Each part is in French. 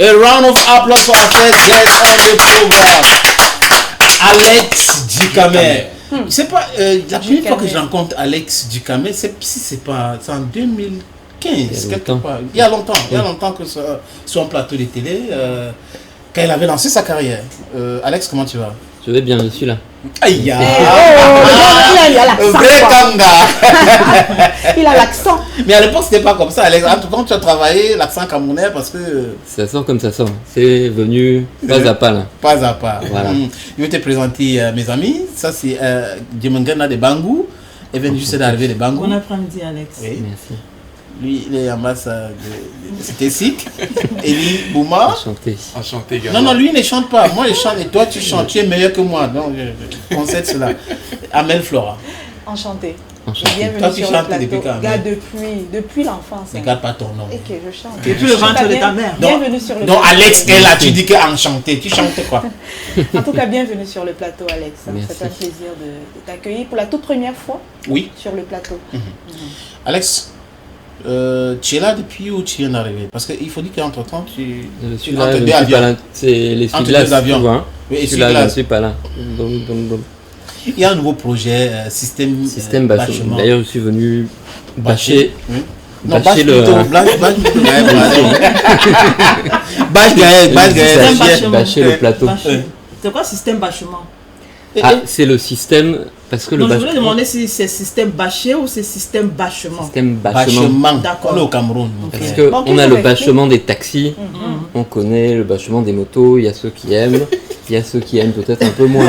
A round of applause for our first guest on the programme. Alex Djikame. C'est pas la première fois que je rencontre Alex Djikame, c'est en 2015 quelque part. Il y a longtemps que sur un plateau de télé, quand il avait lancé sa carrière. Alex, comment tu vas? Je vais bien, je suis là. Aïe, il a l'accent. Vrai Kanga. Il a l'accent. Mais à l'époque, c'était pas comme ça. Alex, en tout cas, quand tu as travaillé l'accent camerounais, parce que. Ça sort comme ça sort. C'est venu pas à pas là. Pas à pas. Voilà. Je vais te présenter mes amis. Ça, c'est Djemengana de Bangou. Elle vient juste d'arriver de Bangou. Bon après-midi, Alex. Oui. Merci. Lui, il est en masse de Cité Sick. Eli Bouma. Enchanté. Enchanté également. Non, lui, il ne chante pas. Moi, je chante et toi, tu chantes. Tu es meilleur que moi. Donc, je concède cela. Amel Flora. Enchantée. Enchanté. Bienvenue Toi, tu sur chantes le depuis plateau. quand, Gars, Amel? depuis l'enfance. Ne garde pas ton nom. Ok, je chante. Depuis le ventre de ta mère. Bienvenue sur le Donc, plateau. Alex est là. Tu dis que enchanté. Tu chantes quoi? En tout cas, bienvenue sur le plateau, Alex. Merci. C'est un plaisir de t'accueillir pour la toute première fois Oui. sur le plateau. Alex, tu es là depuis où tu viens d'arriver? Parce qu'il faut dire qu'entre-temps, tu Je suis entre là, je deux ne suis avions. pas là. C'est les Entre glaces deux avions. souvent. Oui, Je suis là, je ne essuie-glace. suis pas là. Donc. Il y a un nouveau projet, système Bâchement. D'ailleurs, je suis venu bâcher. Oui. Non, Bâcher bâche le. plutôt. Bâche Gaël. Bâcher le plateau. C'est quoi système bâchement? Ah, c'est le système. Parce que le Non, je voulais bâchement. demander si c'est système bâché ou c'est système bâchement. Système bâchement. Bâchement. D'accord. On est au Cameroun. Parce que Bon, on a qu'est-ce le qu'on bâchement des taxis, on connaît le bâchement des motos, il y a ceux qui aiment, il y a ceux qui aiment peut-être un peu moins.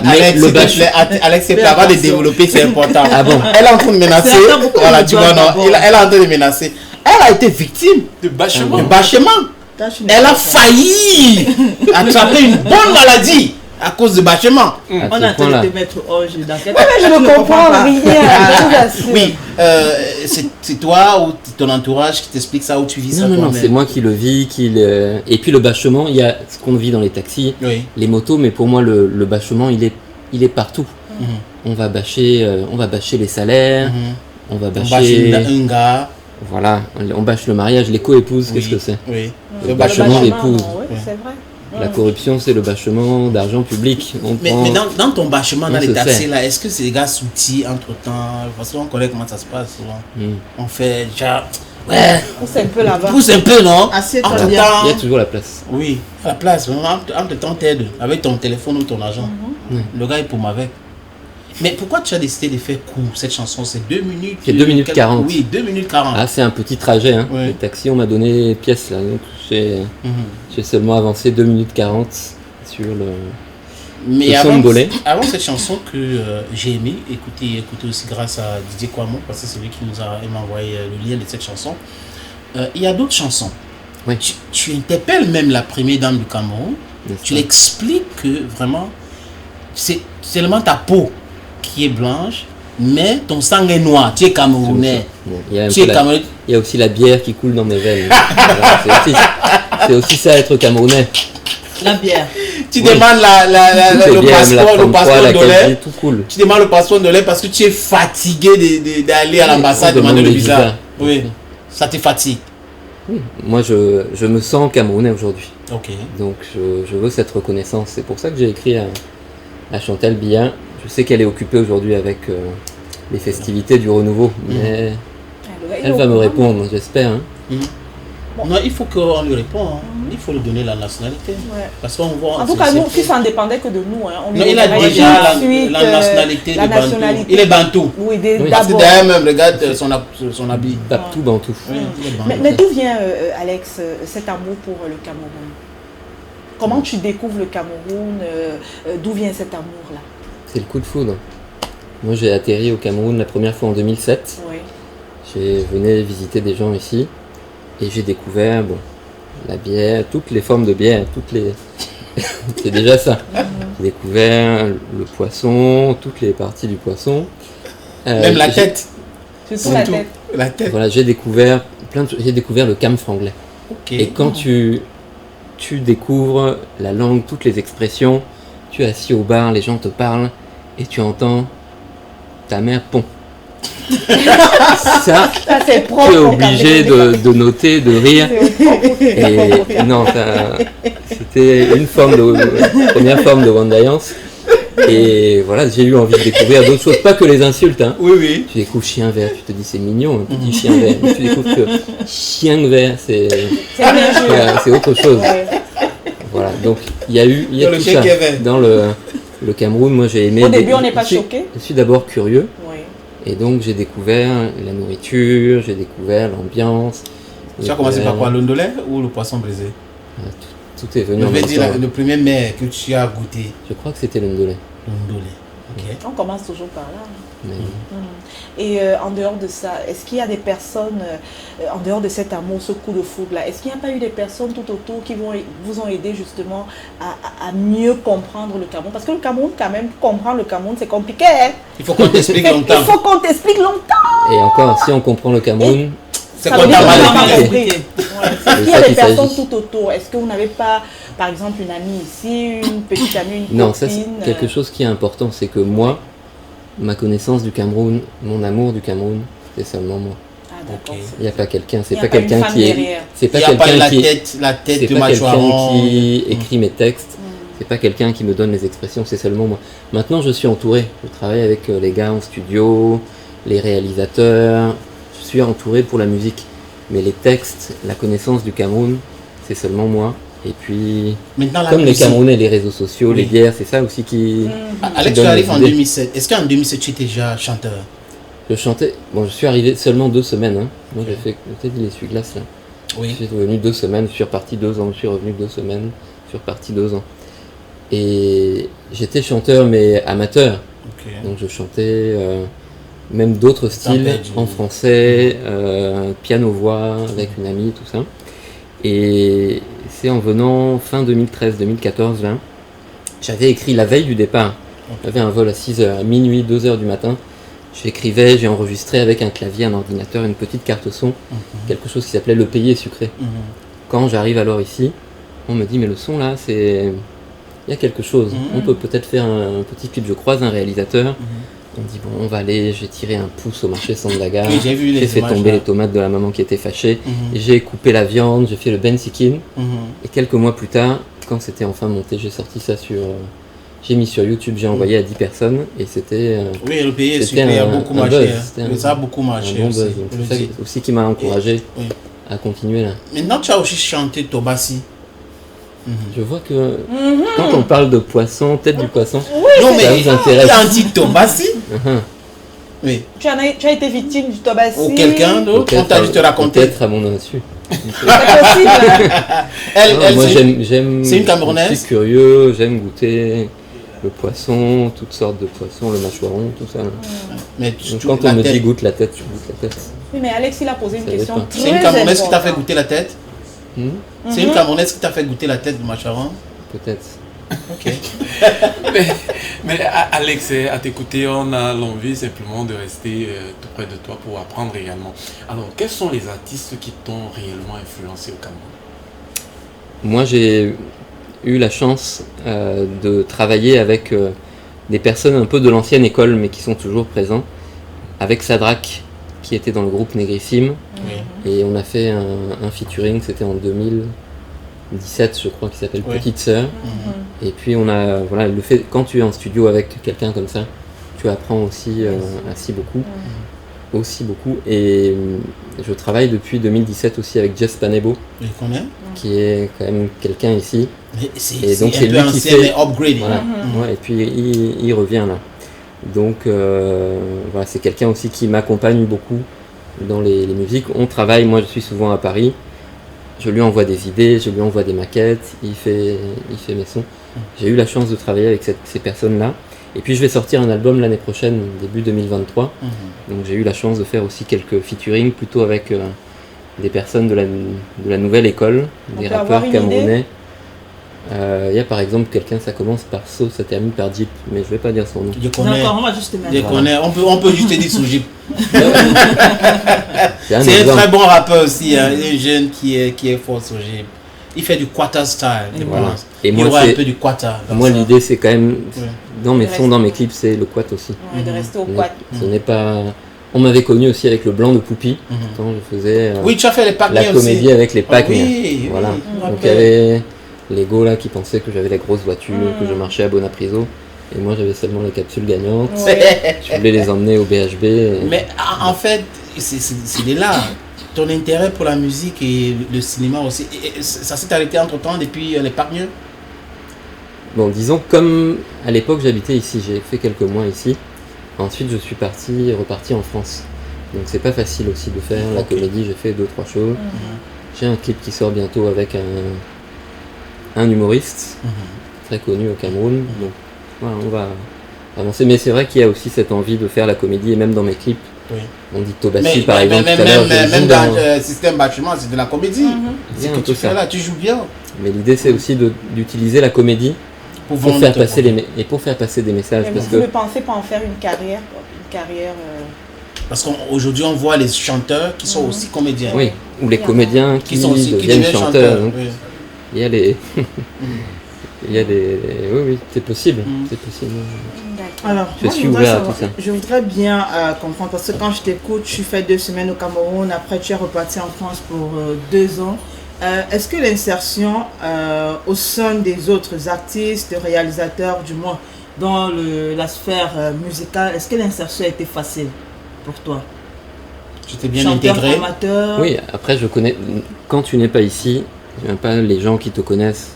Alex, le s'il te plaît, Alex, c'est avant de développer, c'est important. Ah bon? Elle est en train de menacer. C'est important, pourquoi Voilà, on tu doit vois, non, d'abord? elle est en train de menacer. Elle a été victime De bâchement. de bâchement. Elle a failli attraper une bonne maladie à cause de bâchement. À On ce a tenté point-là. de mettre orge dans quelque Mais je ne comprends rien. Je vous assure. Oui, c'est toi ou ton entourage qui t'explique ça ou tu vis ça Non, toi-même? c'est moi qui le vis, et puis le bâchement, il y a ce qu'on vit dans les taxis, Oui. les motos, mais pour moi le bâchement il est partout. On va bâcher les salaires, on va On bâche bâcher, un gars. voilà, on bâche le mariage, les co-épouses, Oui. qu'est-ce que c'est? Oui. Le Le bâchement bâchement. d'épouse. Oui, c'est vrai. La corruption, c'est le bâchement d'argent public. On Mais prend- dans ton bâchement, dans on les se taxis sert. là, est-ce que c'est des gars soutis entre temps? Parce qu'on connaît comment ça se passe souvent. Hmm. On fait déjà. Ouais, Pousse un peu là-bas. pousse un peu, non? Assieds-toi Entre bien. temps. Il y a toujours la place. Oui, à la place, vraiment, entre temps, t'aides avec ton téléphone ou ton argent. Le gars, il paume avec. Mais pourquoi tu as décidé de faire court cette chanson? C'est 2 minutes. C'est 2 minutes 40. Oui, 2 minutes 40. Ah, c'est un petit trajet. Hein. Ouais. Les taxis, on m'a donné pièce là. Donc Mhm. j'ai seulement avancé 2 minutes 40 sur le. Mais Le son de Bolé. avant cette chanson que j'ai aimé écouter aussi grâce à Didier Kwamo, parce que c'est lui qui m'a envoyé le lien de cette chanson. Il y a d'autres chansons. Oui. Tu interpelles même la première dame du Cameroun. n'est-ce Tu pas? l'expliques que vraiment, c'est seulement ta peau qui est blanche, mais ton sang est noir. Tu es camerounais. Il y a un Tu peu es la- camerounais. il y a aussi la bière qui coule dans mes veines. Voilà, c'est aussi ça être camerounais. La bière. Tu Oui. demandes C'est le bien, la passeport, 33, la de lait. 15, tout cool. Tu demandes le passeport de lait parce que tu es fatigué d'aller à l'ambassade On demande demander le les visa. visas. Oui, ça te fatigue. Moi, je me sens camerounais aujourd'hui. Ok. Donc, je veux cette reconnaissance. C'est pour ça que j'ai écrit à Chantal Biya. Je sais qu'elle est occupée aujourd'hui avec les festivités du renouveau, mais elle va me répondre, j'espère. Hein. Non, il faut qu'on lui réponde. Hein. Il faut lui donner la nationalité. Ouais. Parce qu'on voit. En tout cas, nous, si ça ne dépendait que de nous, hein, on Non, lui il a donnerait déjà tout de suite, la nationalité la de Bantou. nationalité. Il est Bantou. Oui, Oui. Parce que d'abord. derrière même, regarde son habit. Babtou Bantou. Oui, il est Bantou. Mais d'où vient, Alex, cet amour pour le Cameroun? Comment tu découvres le Cameroun? D'où vient cet amour-là? C'est le coup de foudre. Moi, j'ai atterri au Cameroun la première fois en 2007. Oui. J'ai venu visiter des gens ici et j'ai découvert la bière, toutes les formes de bière, c'est déjà ça. J'ai découvert le poisson, toutes les parties du poisson. Même la j'ai- tête. Surtout la Surtout. tête. La tête. Voilà, j'ai découvert j'ai découvert le camphre anglais. Ok. Et quand tu découvres la langue, toutes les expressions, tu es assis au bar, les gens te parlent et tu entends ta mère pond. Ça, Ça, c'est propre. tu es au obligé Cameroun. de noter, de rire. C'est Et non, c'était première forme de Wandayance. Et voilà, j'ai eu envie de découvrir d'autres choses, pas que les insultes. Hein. Oui, oui. Tu découvres chien vert, tu te dis c'est mignon, un petit chien vert. Mais tu découvres que chien vert, c'est autre chose. Ouais. Voilà, donc il y a Dans le tout chien ça. qui est vert. Dans le Cameroun, moi j'ai aimé. Au début, on n'est pas je suis- choqué. Je suis d'abord curieux. Oui. Et donc j'ai découvert la nourriture, j'ai découvert l'ambiance. Tu as commencé par quoi, l'ondolé ou le poisson brisé? Tout est venu Je en vais même dire temps. le premier mets que tu as goûté. Je crois que c'était l'ondolé. L'ondolé. Ok. On commence toujours par là. Mais Et en dehors de ça, est-ce qu'il y a des personnes, en dehors de cet amour, ce coup de foudre-là, est-ce qu'il n'y a pas eu des personnes tout autour qui vous ont aidé justement à mieux comprendre le Cameroun? Parce que le Cameroun, quand même, comprendre le Cameroun, c'est compliqué. Hein? Il faut qu'on t'explique Il longtemps. faut qu'on t'explique longtemps. Et encore, si on comprend le Cameroun, C'est Ça qu'on veut dire t'a qu'on mal a mal expliqué. compris. Ouais. Est-ce qu'il y ça a des qu'il personnes s'agit. tout autour? Est-ce que vous n'avez pas, par exemple, une amie ici, une petite amie, une non, ça copine c'est quelque chose qui est important, c'est que moi, ma connaissance du Cameroun, mon amour du Cameroun, c'est seulement moi. Ah, d'accord. Ok. Il n'y a pas quelqu'un, c'est Il y a pas pas une quelqu'un femme qui est, derrière. c'est Il pas n'y a pas quelqu'un la qui, tête c'est de pas quelqu'un Machouaron. qui écrit mes textes. C'est pas quelqu'un qui me donne les expressions, c'est seulement moi. Maintenant, je suis entouré. Je travaille avec les gars en studio, les réalisateurs. Je suis entouré pour la musique. Mais les textes, la connaissance du Cameroun, c'est seulement moi. Et puis, Maintenant, la comme les musique. Camerounais, les réseaux sociaux, Oui. les bières, c'est ça aussi qui. Alex, qui tu donne arrives les en idées. 2007. Est-ce qu'en 2007, tu étais déjà chanteur? Je chantais. Bon, je suis arrivé seulement 2 semaines. Hein. Moi, j'ai fait peut-être l'essuie-glace là. Oui. Je suis revenu 2 semaines, je suis reparti 2 ans, je suis revenu 2 semaines, je suis reparti 2 ans. Et j'étais chanteur mais amateur, Ok. donc je chantais même d'autres styles Tempête, en français, piano-voix avec une amie, tout ça. Et c'est en venant fin 2013-2014 là, j'avais écrit la veille du départ. J'avais un vol à 6h, à minuit, 2h du matin. J'écrivais, j'ai enregistré avec un clavier, un ordinateur, une petite carte son, quelque chose qui s'appelait Le Pays est sucré. Mhm. Quand j'arrive alors ici, on me dit mais le son là, c'est... Il y a quelque chose, on peut peut-être faire un petit clip. Je croise un réalisateur, on me dit bon on va aller, j'ai tiré un pouce au marché Sandaga, Oui, j'ai vu les j'ai fait images, tomber là. les tomates de la maman qui était fâchée, Mhm. et j'ai coupé la viande, j'ai fait le bensikin, Mhm. et quelques mois plus tard, quand c'était enfin monté, j'ai sorti ça sur... j'ai mis sur YouTube, j'ai envoyé à 10 personnes, et c'était... Oui, le pays est C'était super, il a un- beaucoup un marché. buzz, hein. c'était Mais ça a beaucoup un marché bon aussi. buzz. je le C'est ça dis. aussi qui m'a encouragé Oui. à continuer là. Maintenant, tu as aussi chanté Tobassi. Je vois que quand on parle de poisson, tête du poisson, Non, ça mais vous intéresse. il a anti-Tobassi. Oui. Tu as été victime du Tobassi. Ou quelqu'un d'autre, on t'a dû te raconter. Peut-être à mon insu. C'est possible. Hein? Elle, Moi c'est- j'aime. c'est une Camerounaise. Je suis curieux, j'aime goûter le poisson, toutes sortes de poissons, le mâchoiron, tout ça. mais Donc quand on me dit goûte la tête, je goûte la tête. Oui, mais Alex, il a posé une Ça question dépend. très C'est une Camerounaise qui t'a fait importante. goûter la tête. Hmm, C'est une Camerounaise qui t'a fait goûter la tête de Macharon. Peut-être. Ok. Mais Alex, à t'écouter, on a l'envie simplement de rester tout près de toi pour apprendre également. Alors, quels sont les artistes qui t'ont réellement influencé au Cameroun? Moi j'ai eu la chance de travailler avec des personnes un peu de l'ancienne école mais qui sont toujours présents. Avec Sadrak qui était dans le groupe Négrissime. Oui. Et on a fait un featuring, c'était en 2017 je crois, qui s'appelle Oui. Petite Sœur. Mhm. Et puis on a, voilà, le fait, quand tu es en studio avec quelqu'un comme ça, tu apprends aussi aussi beaucoup. Et je travaille depuis 2017 aussi avec Jess Panebo, Je connais. qui est quand même quelqu'un ici. Mais Et c'est donc, un c'est peu lui qui ancien, fait- mais upgradé. Voilà. Ouais, et puis il revient là. Donc voilà, c'est quelqu'un aussi qui m'accompagne beaucoup dans les musiques. On travaille, moi je suis souvent à Paris. Je lui envoie des idées, je lui envoie des maquettes, il fait mes sons. J'ai eu la chance de travailler avec ces personnes-là. Et puis je vais sortir un album l'année prochaine, début 2023. Mhm. Donc j'ai eu la chance de faire aussi quelques featuring, plutôt avec des personnes de la nouvelle école, des peut avoir rappeurs une idée camerounais. Il y a par exemple quelqu'un, ça commence par So, ça termine par Jeep, mais je vais pas dire son nom. Je connais. D'accord, on va juste te mettre. Je connais. On peut juste te dire Soujib. C'est un C'est un exemple. très bon rappeur aussi, hein, un jeune qui est fort Soujib. Il fait du Quata style, je Voilà. pense. Et Il y moi, aura un c'est- peu du Quata. dans Moi ça. l'idée c'est quand même, Ouais. dans mes De sons, dans rester- mes clips, c'est le quat aussi. Ouais, de rester au Ce n'est- quad. Ce n'est pas On m'avait connu aussi avec le blanc de Poupie, quand je faisais Oui, tu as fait les Pac-Man la comédie aussi. avec les Pac-Man. Oui, voilà. oui, je me Donc il y rappelle. avait les go là qui pensaient que j'avais la grosse voiture, que je marchais à Bonapriso. Et moi j'avais seulement les capsules gagnantes. Je voulais les emmener au BHB. Mais en fait, c'est de là. Ton intérêt pour la musique et le cinéma aussi, et ça s'est arrêté entre-temps depuis les Pac-Man. Bon, disons, comme à l'époque j'habitais ici, j'ai fait quelques mois ici. Ensuite, je suis reparti en France. Donc, c'est pas facile aussi de faire la Ok. comédie. J'ai fait 2-3 shows. J'ai un clip qui sort bientôt avec un humoriste très connu au Cameroun. Donc, voilà, on va avancer. Mais c'est vrai qu'il y a aussi cette envie de faire la comédie. Et même dans mes clips, Oui. on dit Tobashi par exemple tout à l'heure. je même joue dans Système Bâtiment, c'est de la comédie. Il y C'est a que un peu tu fais ça. là, tu joues bien. Mais l'idée, c'est aussi d'utiliser la comédie pour vendre faire ton passer produit. et pour faire passer des messages. Mais Parce vous que ne pensez pas en faire une carrière Parce qu'aujourd'hui, on voit les chanteurs qui sont aussi comédiens. oui, ou les comédiens qui qui deviennent chanteurs. Donc, oui. il y a les. Il y a des. Oui, oui, c'est possible. C'est possible. Alors, Je moi, suis voudrais ouvert à savoir- tout ça. Je voudrais bien comprendre, parce que quand je t'écoute, tu fais 2 semaines au Cameroun, après tu es reparti en France pour 2 ans. Est-ce que l'insertion au sein des autres artistes, réalisateurs, du moins dans la sphère musicale, est-ce que l'insertion a été facile pour toi? J'étais bien Chanteur intégré. amateur. Oui, après, je connais. Quand tu n'es pas ici, pas les gens qui te connaissent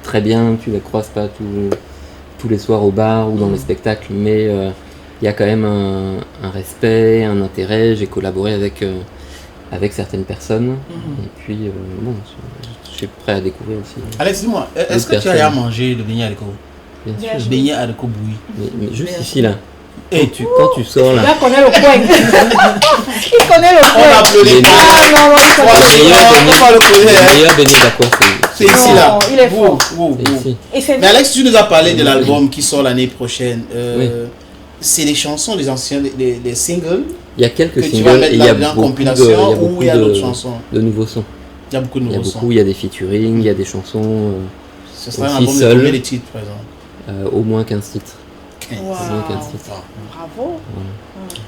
très bien, tu les croises pas tous les soirs au bar ou dans les spectacles, mais il y a quand même un respect, un intérêt. J'ai collaboré avec certaines personnes, et puis bon, je suis prêt à découvrir aussi. Alex, dis-moi, est-ce que tu personnes. as à manger le beignet haricot? Bien sûr. Le beignet haricot bouilli. Mais juste ici là, Et quand tu sors là, Là, connaît le coin. Il connaît le on coin. applaudit. Les- Ah non, il connaît On va le le connaître. meilleur béni d'Aqua, C'est ici Non, là. il est Wow, fort. wow, c'est wow. ici. Et c'est Mais Alex, tu nous as parlé de l'album qui sort l'année prochaine. Oui. C'est des chansons, des anciens, des singles Il y a quelques que tu vas singles et mettre il y a là-dedans en beaucoup compilation ou il y a d'autres de chansons? nouveaux sons. Il y a beaucoup de Il y a nouveaux beaucoup, sons. il y a des featuring, il y a des chansons, Ce sera un aussi album de seul. combien de titres, par exemple? au moins 15 titres. Quinze. Wow. Au moins 15 titres. Bravo.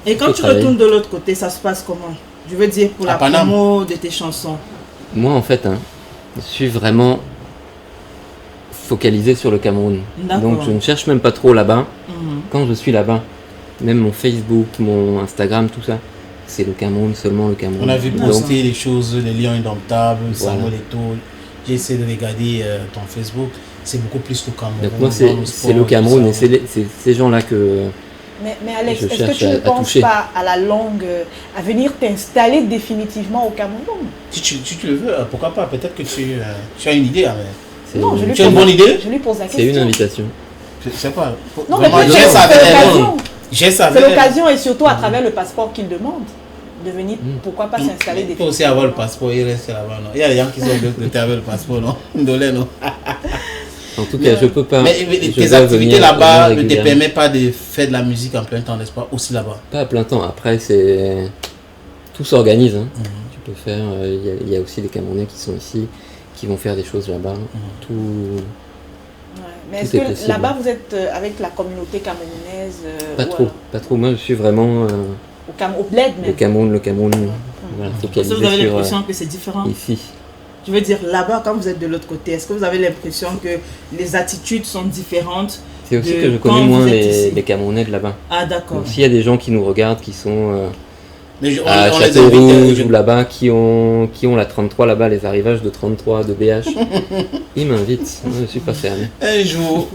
Et quand Faut tu travailler. retournes de l'autre côté, ça se passe comment? Je veux dire, pour À la Paname. promo de tes chansons. Moi en fait, je suis vraiment focalisé sur le Cameroun. D'accord. Donc je ne cherche même pas trop là-bas. Mhm. Quand je suis là-bas, même mon Facebook, mon Instagram, tout ça, c'est le Cameroun, seulement le Cameroun. On a vu Donc, poster les choses, les lions indomptables, Voilà. Samuel Eto'o. J'ai essayé de regarder ton Facebook. C'est beaucoup plus le Cameroun. donc moi dans c'est le sport, le Cameroun tout et ça. c'est ces gens-là que... Mais Alex, Je est-ce que cherche tu ne à penses toucher. pas à la longue à venir t'installer définitivement au Cameroun? Si tu le veux, pourquoi pas? Peut-être que tu as une idée. Hein, mais c'est- Non, je lui tu as une pose bonne idée? Je lui pose la C'est question. une invitation. Je sais pas. Non, mais Vraiment, peut-être j'ai que ça avec c'est elle. l'occasion. J'ai ça avec C'est elle. l'occasion et surtout à travers le passeport qu'il demande de venir, pourquoi pas s'installer Il faut aussi avoir le passeport, il reste là-bas. Non? Il y a des gens qui sont de avec le passeport, non? Ndolé, non? En tout cas, je peux pas... Mais je tes dois activités venir là-bas ne te régulièrement. permettent pas de faire de la musique en plein temps, n'est-ce pas? Aussi là-bas. Pas à plein temps. Après, c'est tout s'organise. Hein. Tu peux faire. Il y a aussi des Camerounais qui sont ici, qui vont faire des choses là-bas. Tout. Ouais. Mais Tout est-ce est que possible. là-bas vous êtes avec la communauté camerounaise Pas ou trop. alors Pas trop. Moi, je suis vraiment au bled le même? Cameroun. Voilà, Est-ce que focalisé vous avez sur l'impression que c'est différent? ici. Je veux dire, là-bas, quand vous êtes de l'autre côté, est-ce que vous avez l'impression que les attitudes sont différentes? C'est aussi De que je quand connais vous moins êtes ici. les Camerounais de là-bas. Ah, d'accord. Donc, s'il y a des gens qui nous regardent, qui sont Mais à on les invite. Château-Rouge ou là-bas, qui ont la 33 là-bas, les arrivages de 33 de BH, ils m'invitent. Moi, je suis pas fermé. Un jour,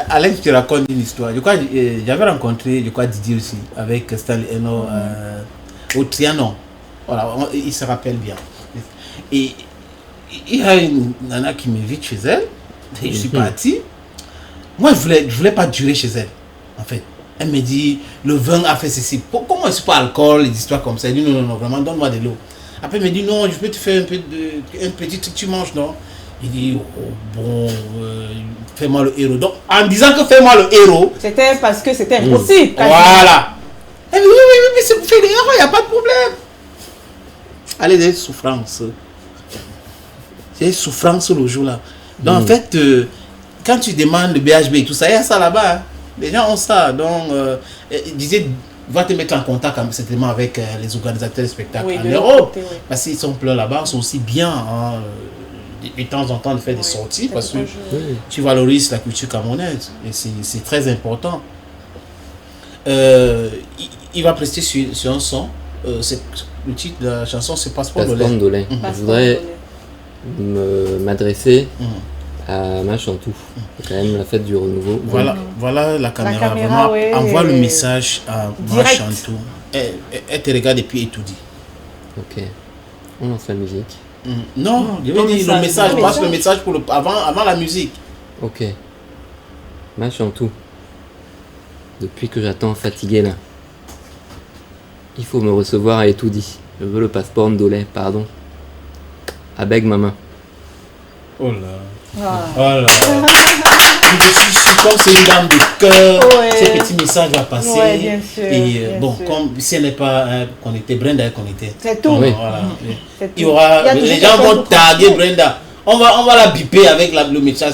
Alex, tu racontes une histoire. Je crois j'avais rencontré, Didier aussi, avec Stanley Eno au Trianon. Voilà, il se rappelle bien. Et il y a une nana qui m'invite chez elle. Et je suis parti. Moi, je voulais pas durer chez elle, en fait. Elle me dit, le vin a fait ceci. Comment c'est pas alcool, des histoires comme ça? Elle dit, non, vraiment, donne-moi de l'eau. Après, elle me dit, non, je peux te faire un petit truc que tu manges, non? Il dit, oh, bon, fais-moi le héros. Donc, en disant que fais-moi le héros, C'était parce que c'était impossible. voilà. Elle me dit, oui, mais c'est pour faire des héros, il n'y a pas de problème. Allez, des souffrances. C'est des souffrances le jour-là. Donc, en fait, quand tu demandes le BHB et tout ça, il y a ça là-bas. Hein. Les gens ont ça. Donc, il disait, va te mettre en contact certainement avec les organisateurs de spectacles Oui, en de l'autre Europe. côté, oui. Parce qu'ils sont pleins là-bas, c'est aussi bien hein, de temps en temps de faire des Oui, sorties c'est parce que drôle. Oui. tu valorises la culture camerounaise et c'est très important. Il va prester sur un son. Le titre de la chanson, c'est Passeport de Passeport lait. Ndolé. Je Passeport voudrais Ndolé. m'adresser Mhm. à Machantou. C'est quand même la fête du renouveau. Voilà la caméra. caméra, Vraiment, ouais. envoie le message à Direct. Machantou. Elle te regarde et puis elle tout dit. Ok. On lance la musique. Non, je veux ton dire le message, le passe le message. message avant la musique. Ok. Machantou. Depuis que j'attends fatigué là. Il faut me recevoir et tout dit. Je veux le passeport Ndolé, pardon. Avec ma main. Oh là. Ah. Voilà. Je suis comme c'est une dame de cœur, Ouais. ce petit message va passer. Ouais, bien sûr, et bien bon, sûr. comme si elle n'est pas connectée, Brenda est connectée. C'est tout. Oui. Voilà. C'est Il y tout. aura, Il y a toujours les gens quelqu'un vont pour taguer transmettre. Brenda. On va la biper avec le message.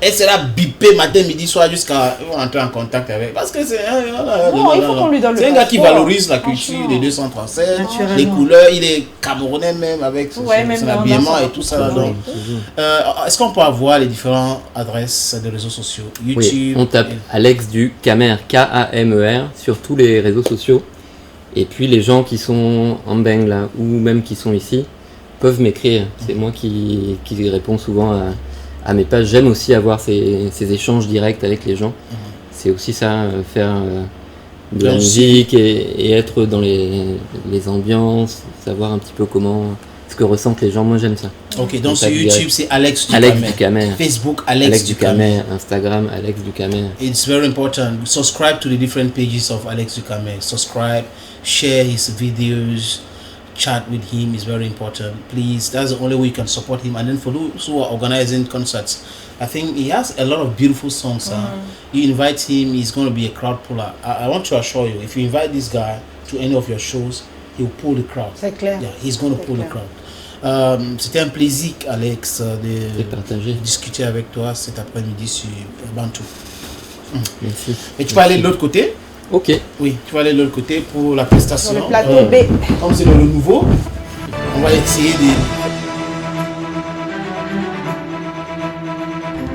Elle sera bipée matin, midi, soir jusqu'à entrer en contact avec. Parce que c'est Non, il faut qu'on lui donne le c'est un gars qui passeport. valorise la culture, Franchement. les 237, Naturellement. les couleurs. Il est camerounais même avec Ouais, même son dans habillement son et tout ça. appartement. Donc, Toujours. est-ce qu'on peut avoir les différentes adresses des réseaux sociaux? YouTube. Oui, on tape Alex du Kamer, K-A-M-E-R, sur tous les réseaux sociaux. Et puis les gens qui sont en Beng là, ou même qui sont ici, peuvent m'écrire. C'est moi qui réponds souvent à mes pages. J'aime aussi avoir ces échanges directs avec les gens. C'est aussi ça, faire de la Bien musique et être dans les ambiances, savoir un petit peu ce que ressentent les gens. Moi j'aime ça. Ok, donc sur Contact YouTube, direct. c'est Alex Alex Ducamer. du Kamer. Facebook, Alex du Kamer. Instagram, Alex du Kamer. It's very important. Subscribe to the different pages of Alex Ducamer. Subscribe, share his videos, chat with him is very important. Please, that's the only way you can support him. And then for those who are organizing concerts, I think he has a lot of beautiful songs. You invite him, he's going to be a crowd puller. I want to assure you, if you invite this guy to any of your shows, he'll pull the crowd. C'est clair. Yeah, he's going to C'est pull the clair. crowd. C'était un plaisir, Alex, C'est de partagé. discuter avec toi cet après-midi sur Bantou. Merci. Et tu vas aller de l'autre côté? Ok. Oui, tu vas aller de l'autre côté pour la prestation. Sur le plateau B. Comme c'est le nouveau, on va essayer de